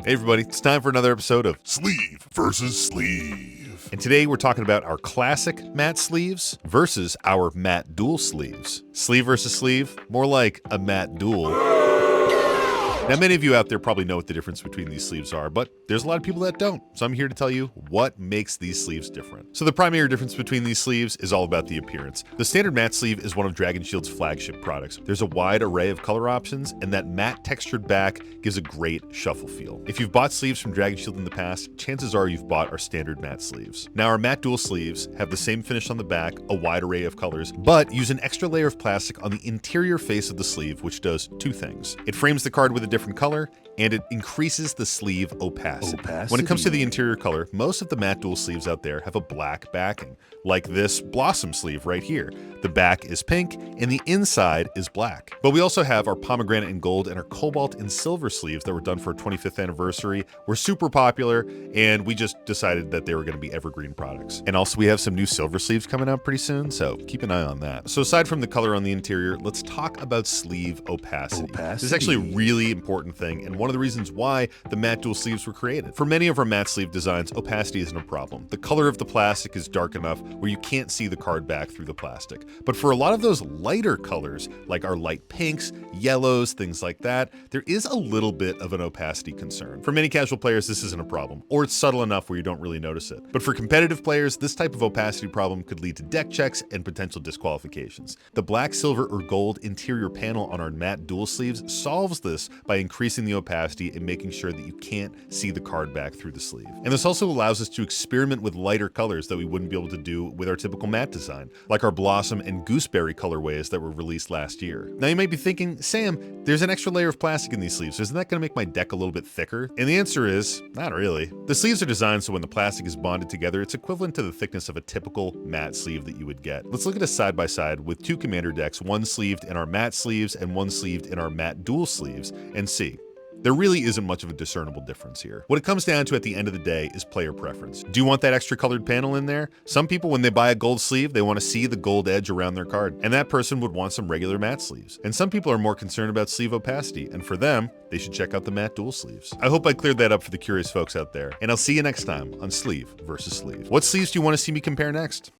Hey everybody, it's time for another episode of Sleeve versus Sleeve. And today we're talking about our classic matte sleeves versus our matte dual sleeves. Sleeve versus sleeve, more like a matte dual. Now, many of you out there probably know what the difference between these sleeves are, but there's a lot of people that don't. So I'm here to tell you what makes these sleeves different. So the primary difference between these sleeves is all about the appearance. The standard matte sleeve is one of Dragon Shield's flagship products. There's a wide array of color options, and that matte textured back gives a great shuffle feel. If you've bought sleeves from Dragon Shield in the past, chances are you've bought our standard matte sleeves. Now, our matte dual sleeves have the same finish on the back, a wide array of colors, but use an extra layer of plastic on the interior face of the sleeve, which does two things. It frames the card with a different color, and it increases the sleeve opacity. When it comes to the interior color, most of the matte dual sleeves out there have a black backing, like this Blossom sleeve right here. The back is pink, and the inside is black. But we also have our pomegranate and gold and our cobalt and silver sleeves that were done for our 25th anniversary. Were super popular, and we just decided that they were going to be evergreen products. And also we have some new silver sleeves coming out pretty soon, so keep an eye on that. So aside from the color on the interior, let's talk about sleeve opacity. This is actually a really important thing, and one of the reasons why the matte dual sleeves were created. For many of our matte sleeve designs, opacity isn't a problem. The color of the plastic is dark enough where you can't see the card back through the plastic. But for a lot of those lighter colors, like our light pinks, yellows, things like that, there is a little bit of an opacity concern. For many casual players, this isn't a problem, or it's subtle enough where you don't really notice it. But for competitive players, this type of opacity problem could lead to deck checks and potential disqualifications. The black, silver, or gold interior panel on our matte dual sleeves solves this by increasing the opacity and making sure that you can't see the card back through the sleeve. And this also allows us to experiment with lighter colors that we wouldn't be able to do with our typical matte design, like our Blossom and Gooseberry colorways that were released last year. Now you might be thinking, Sam, there's an extra layer of plastic in these sleeves. Isn't that going to make my deck a little bit thicker? And the answer is, not really. The sleeves are designed so when the plastic is bonded together, it's equivalent to the thickness of a typical matte sleeve that you would get. Let's look at a side by side with two commander decks, one sleeved in our matte sleeves and one sleeved in our matte dual sleeves, and see. There really isn't much of a discernible difference here. What it comes down to at the end of the day is player preference. Do you want that extra colored panel in there? Some people, when they buy a gold sleeve, they want to see the gold edge around their card, and that person would want some regular matte sleeves. And some people are more concerned about sleeve opacity, and for them, they should check out the matte dual sleeves. I hope I cleared that up for the curious folks out there, and I'll see you next time on Sleeve versus Sleeve. What sleeves do you want to see me compare next?